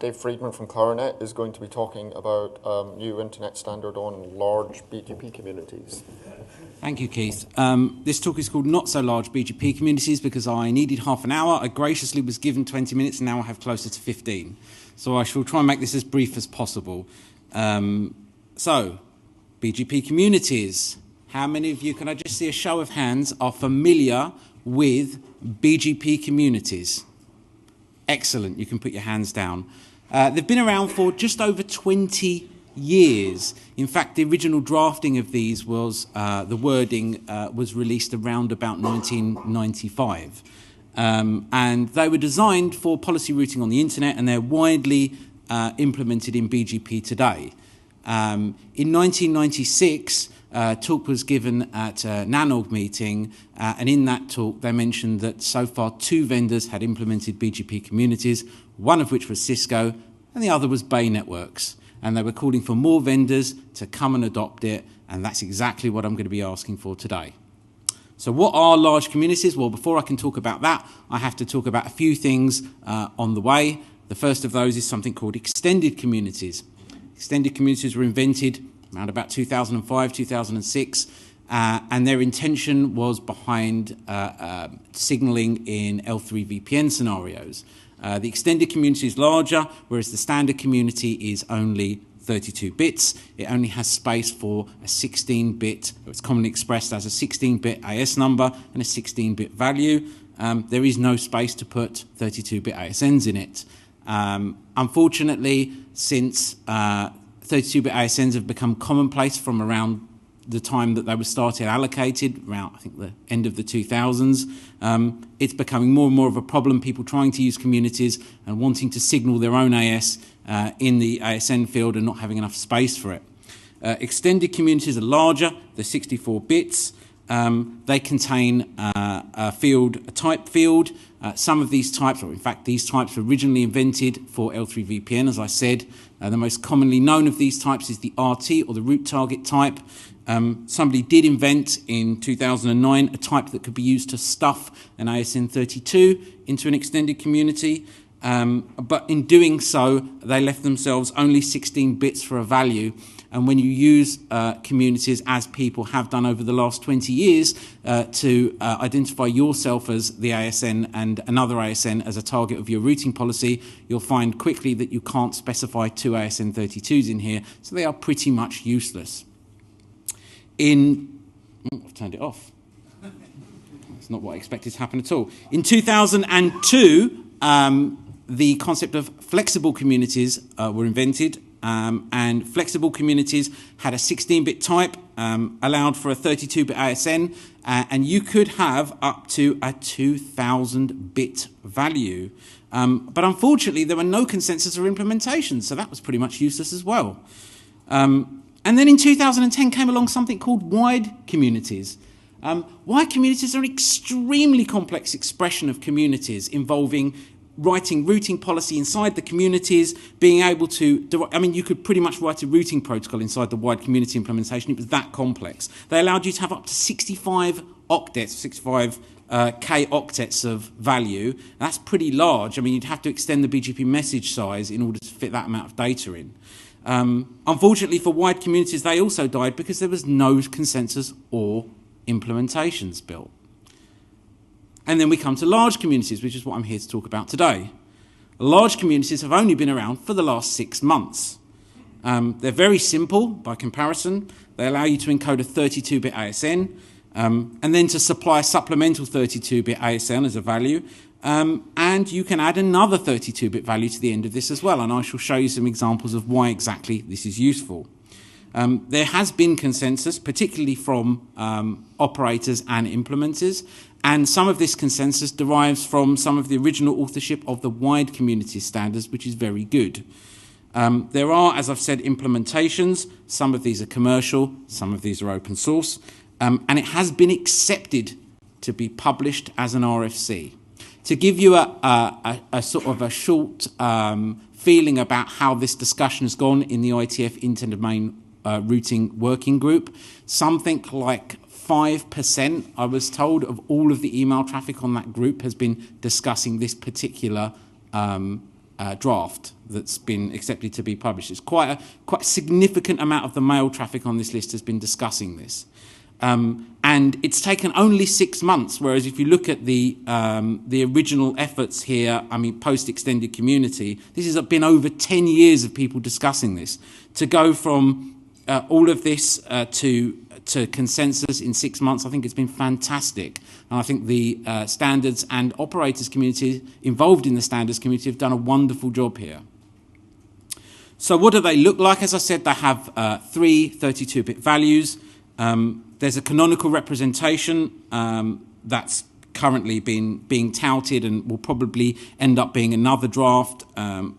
Dave Freedman from Claranet is going to be talking about new internet standard on large BGP communities. Thank you, Keith. This talk is called Not So Large BGP Communities because I needed half an hour. I graciously was given 20 minutes and now I have closer to 15. So I shall try and make this as brief as possible. So, BGP communities. How many of you, can I just see a show of hands, are familiar with BGP communities? Excellent, you can put your hands down. They've been around for just over 20 years. In fact, the original drafting of these was, the wording was released around about 1995. And they were designed for policy routing on the internet, and they're widely implemented in BGP today. In 1996, talk was given at a NANOG meeting, and in that talk they mentioned that so far 2 vendors had implemented BGP communities, one of which was Cisco and the other was Bay Networks, and they were calling for more vendors to come and adopt it, and that's exactly what I'm going to be asking for today. So what are large communities? Well, before I can talk about that, I have to talk about a few things on the way. The first of those is something called extended communities. Extended communities were invented around about 2005, 2006, and their intention was behind signaling in L3 VPN scenarios. The extended community is larger, whereas the standard community is only 32 bits. It only has space for a 16-bit, it's commonly expressed as a 16-bit AS number and a 16-bit value. There is no space to put 32-bit ASNs in it. Unfortunately, since 32-bit ASNs have become commonplace from around the time that they were started allocated, around I think the end of the 2000s, it's becoming more and more of a problem, people trying to use communities and wanting to signal their own AS in the ASN field and not having enough space for it. Extended communities are larger, they're 64 bits. They contain a type field. Some of these types, or in fact these types were originally invented for L3 VPN, as I said. The most commonly known of these types is the RT, or the root target type. Somebody did invent in 2009 a type that could be used to stuff an ASN 32 into an extended community. But in doing so, they left themselves only 16 bits for a value. And when you use communities, as people have done over the last 20 years, to identify yourself as the ASN and another ASN as a target of your routing policy, you'll find quickly that you can't specify 2 ASN 32s in here, so they are pretty much useless. I've turned it off. That's not what I expected to happen at all. In 2002, the concept of flexible communities were invented. And flexible communities had a 16-bit type, allowed for a 32-bit ASN, and you could have up to a 2,000-bit value. But unfortunately, there were no consensus or implementations, so that was pretty much useless as well. And then in 2010 came along something called wide communities. Wide communities are an extremely complex expression of communities involving writing routing policy inside the communities, being able to, you could pretty much write a routing protocol inside the wide community implementation. It was that complex. They allowed you to have up to 65 octets, 65 K octets of value. That's pretty large. You'd have to extend the BGP message size in order to fit that amount of data in. Unfortunately for wide communities, they also died because there was no consensus or implementations built. And then we come to large communities, which is what I'm here to talk about today. Large communities have only been around for the last 6 months. They're very simple by comparison. They allow you to encode a 32-bit ASN and then to supply a supplemental 32-bit ASN as a value. And you can add another 32-bit value to the end of this as well. And I shall show you some examples of why exactly this is useful. There has been consensus, particularly from operators and implementers, and some of this consensus derives from some of the original authorship of the wide community standards, which is very good. There are, as I've said, implementations. Some of these are commercial, some of these are open source, and it has been accepted to be published as an RFC. To give you a sort of a short feeling about how this discussion has gone in the IETF inter-domain routing working group, something like 5%, I was told, of all of the email traffic on that group has been discussing this particular draft that's been accepted to be published. It's quite a significant amount of the mail traffic on this list has been discussing this. And it's taken only 6 months, whereas if you look at the original efforts here, I mean, post-extended community, this has been over 10 years of people discussing this. To go from all of this to consensus in 6 months, I think it's been fantastic. And I think the standards and operators community involved in the standards community have done a wonderful job here. So what do they look like? As I said, they have 3 32-bit values. There's a canonical representation that's currently being touted and will probably end up being another draft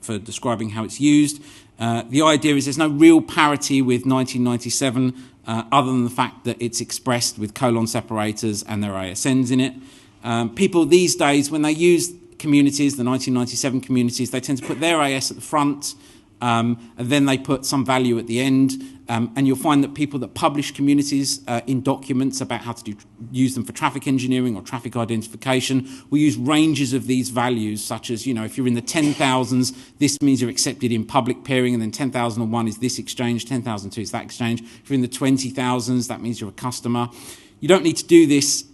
for describing how it's used. The idea is there's no real parity with 1997 other than the fact that it's expressed with colon separators and there are ASNs in it. People these days, when they use communities, the 1997 communities, they tend to put their AS at the front and then they put some value at the end. And you'll find that people that publish communities in documents about how to use them for traffic engineering or traffic identification will use ranges of these values, such as, you know, if you're in the 10,000s, this means you're accepted in public peering, and then 10,001 is this exchange, 10,002 is that exchange. If you're in the 20,000s, that means you're a customer. You don't need to do this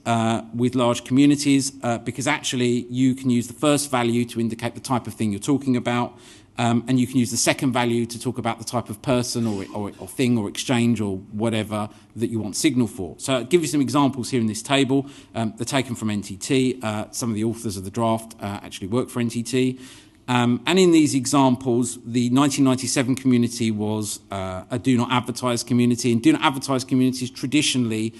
with large communities because actually you can use the first value to indicate the type of thing you're talking about. And you can use the second value to talk about the type of person or thing or exchange or whatever that you want signal for. So I'll give you some examples here in this table. They're taken from NTT. Some of the authors of the draft actually work for NTT. And in these examples, the 1997 community was a do not advertise community. And do not advertise communities traditionally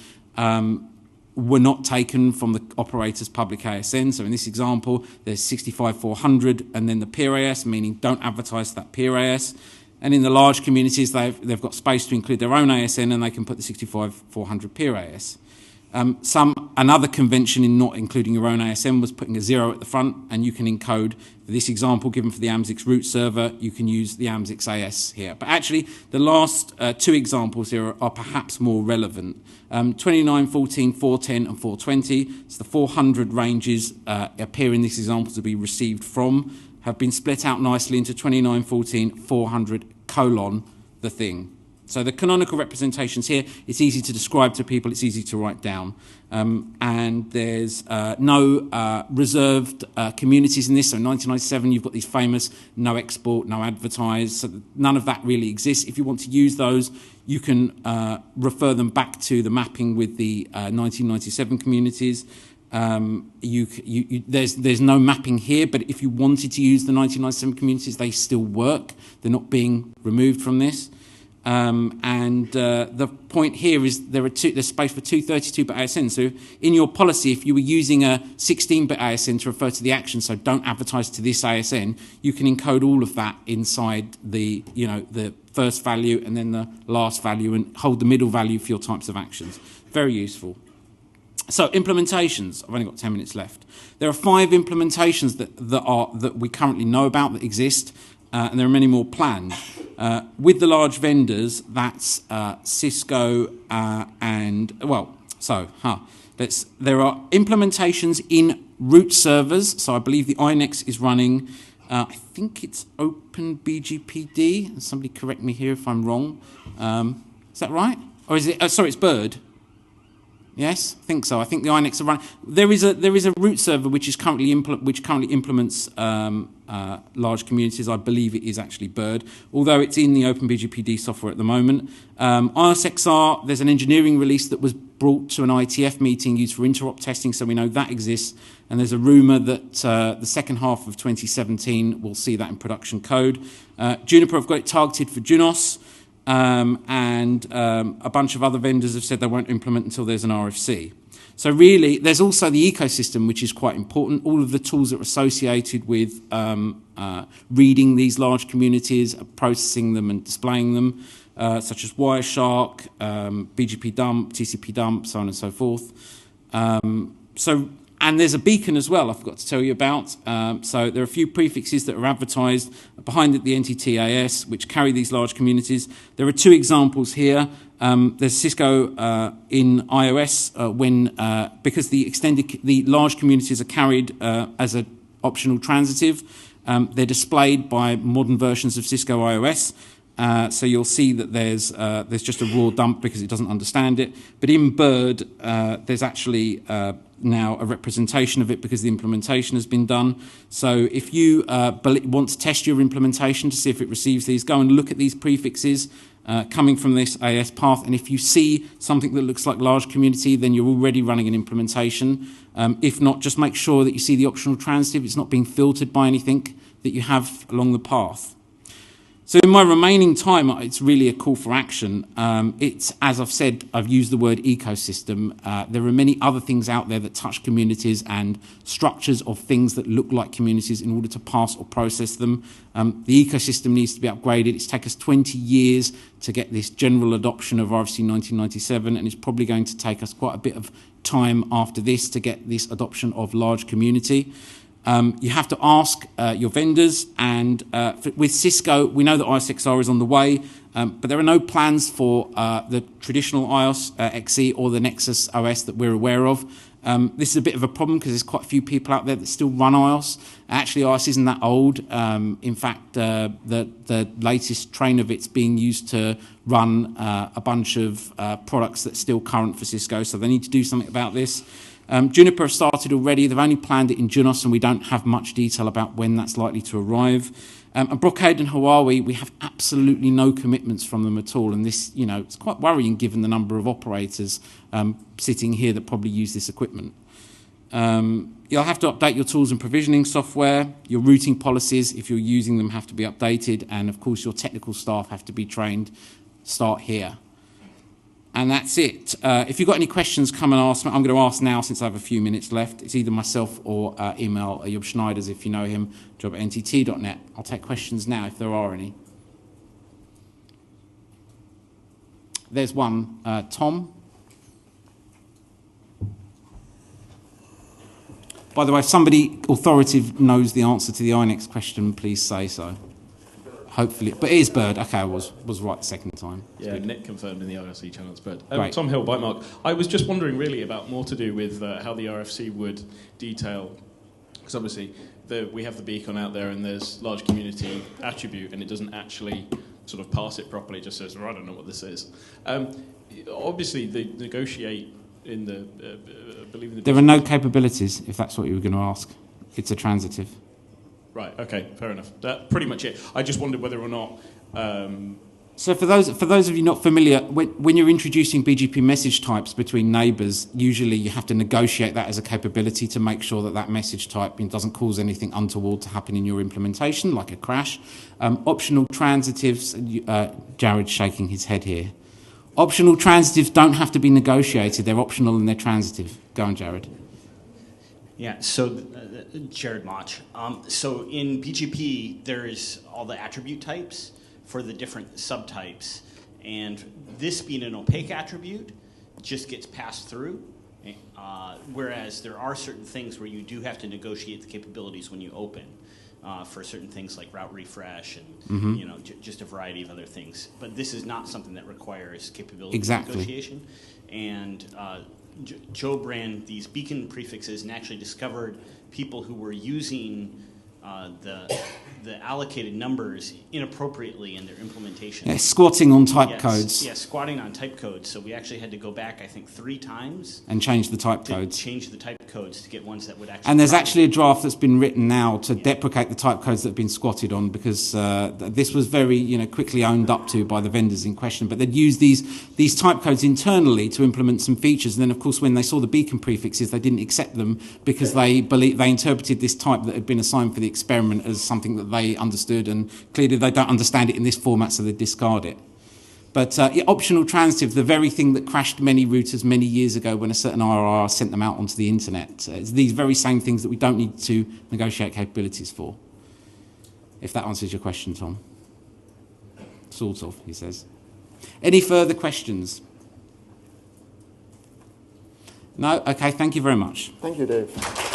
were not taken from the operator's public ASN. So in this example, there's 65400 and then the peer AS, meaning don't advertise that peer AS. And in the large communities, they've got space to include their own ASN and they can put the 65400 peer AS. Another convention in not including your own ASN was putting a 0 at the front, and you can encode, for this example given for the AMSIX root server, you can use the AMSIX AS here. But actually, the last 2 examples here are perhaps more relevant. 29, 14, 410 and 420, so the 400 ranges appear in this example to be received from, have been split out nicely into 29, 14, 400 colon the thing. So the canonical representations here, it's easy to describe to people, it's easy to write down. And there's no reserved communities in this. So in 1997, you've got these famous no export, no advertise. So none of that really exists. If you want to use those, you can refer them back to the mapping with the 1997 communities. There's no mapping here, but if you wanted to use the 1997 communities, they still work. They're not being removed from this. The point here is there's space for 2 32-bit ASN. So in your policy, if you were using a 16-bit ASN to refer to the action, so don't advertise to this ASN, you can encode all of that inside the first value and then the last value and hold the middle value for your types of actions. Very useful. So implementations, I've only got 10 minutes left. There are 5 implementations that we currently know about that exist. And there are many more planned. With the large vendors, that's Cisco there are implementations in root servers. So I believe the INEX is running, I think it's Open BGPD. Somebody correct me here if I'm wrong. Is that right? Or is it, sorry, it's Bird. Yes, I think so. I think the INEX are running. There is a root server which currently implements large communities. I believe it is actually Bird, although it's in the OpenBGPD software at the moment. IOSXR, there's an engineering release that was brought to an IETF meeting used for interop testing, so we know that exists. And there's a rumour that the second half of 2017 will see that in production code. Juniper have got it targeted for Junos. A bunch of other vendors have said they won't implement until there's an RFC. So really, there's also the ecosystem, which is quite important. All of the tools that are associated with reading these large communities, processing them and displaying them, such as Wireshark, BGP dump, TCP dump, so on and so forth. And there's a beacon as well I forgot to tell you about. So there are a few prefixes that are advertised behind it, the NTTAS, which carry these large communities. There are 2 examples here. There's Cisco in iOS because the large communities are carried as an optional transitive. They're displayed by modern versions of Cisco iOS. So you'll see that there's just a raw dump because it doesn't understand it. But in Bird, there's actually now a representation of it because the implementation has been done. So if you want to test your implementation to see if it receives these, go and look at these prefixes coming from this AS path. And if you see something that looks like large community, then you're already running an implementation. If not, just make sure that you see the optional transitive. It's not being filtered by anything that you have along the path. So in my remaining time, it's really a call for action. It's, as I've said, I've used the word ecosystem. There are many other things out there that touch communities and structures of things that look like communities in order to pass or process them. The ecosystem needs to be upgraded. It's taken us 20 years to get this general adoption of RFC 1997, and it's probably going to take us quite a bit of time after this to get this adoption of large community. You have to ask your vendors, and with Cisco, we know that ISXR is on the way, but there are no plans for the traditional iOS XE or the Nexus OS that we're aware of. This is a bit of a problem because there's quite a few people out there that still run iOS. Actually, iOS isn't that old. In fact, the latest train of it's being used to run a bunch of products that's still current for Cisco, so they need to do something about this. Juniper have started already. They've only planned it in Junos, and we don't have much detail about when that's likely to arrive. And Brocade and Huawei, we have absolutely no commitments from them at all. And this, it's quite worrying given the number of operators sitting here that probably use this equipment. You'll have to update your tools and provisioning software. Your routing policies, if you're using them, have to be updated. And of course, your technical staff have to be trained. Start here. And that's it. If you've got any questions, come and ask me. I'm going to ask now since I have a few minutes left. It's either myself or email Job Schneiders, if you know him, job@ntt.net. I'll take questions now if there are any. There's one. Tom? By the way, if somebody authoritative knows the answer to the INEX question, please say so. Hopefully, but it is Bird. Okay, I was right the second time. Yeah, Nick confirmed in the RFC channel it's Bird. Right. Tom Hill, Bytemark. I was just wondering really about more to do with how the RFC would detail, because obviously we have the beacon out there and there's large community attribute and it doesn't actually sort of parse it properly, it just says, I don't know what this is. Obviously, they negotiate in the, believe in the... There are no capabilities, if that's what you were going to ask. It's a transitive. Right, okay, fair enough. That's pretty much it. I just wondered whether or not... So for those of you not familiar, when you're introducing BGP message types between neighbours, usually you have to negotiate that as a capability to make sure that that message type doesn't cause anything untoward to happen in your implementation, like a crash. Optional transitives, Jared's shaking his head here. Optional transitives don't have to be negotiated. They're optional and they're transitive. Go on, Jared. Yeah, so Jared Mach. So in BGP, there's all the attribute types for the different subtypes. And this being an opaque attribute just gets passed through. Whereas there are certain things where you do have to negotiate the capabilities when you open for certain things like route refresh and just a variety of other things. But this is not something that requires capability negotiation. And Job ran these beacon prefixes and actually discovered people who were using the allocated numbers inappropriately in their implementation. Yeah, squatting on type codes. Yeah, squatting on type codes. So we actually had to go back, I think, 3 times. And change the type codes. Change the type codes to get ones that would actually... And there's actually a draft that's been written now to deprecate the type codes that have been squatted on, because this was very quickly owned up to by the vendors in question. But they'd use these type codes internally to implement some features. And then, of course, when they saw the beacon prefixes, they didn't accept them because they interpreted this type that had been assigned for the experiment as something that they understood, and clearly they don't understand it in this format, so they discard it. But optional transitive, the very thing that crashed many routers many years ago when a certain IRR sent them out onto the internet. It's these very same things that we don't need to negotiate capabilities for. If that answers your question, Tom. Sort of, he says. Any further questions? No? Okay, thank you very much. Thank you, Dave.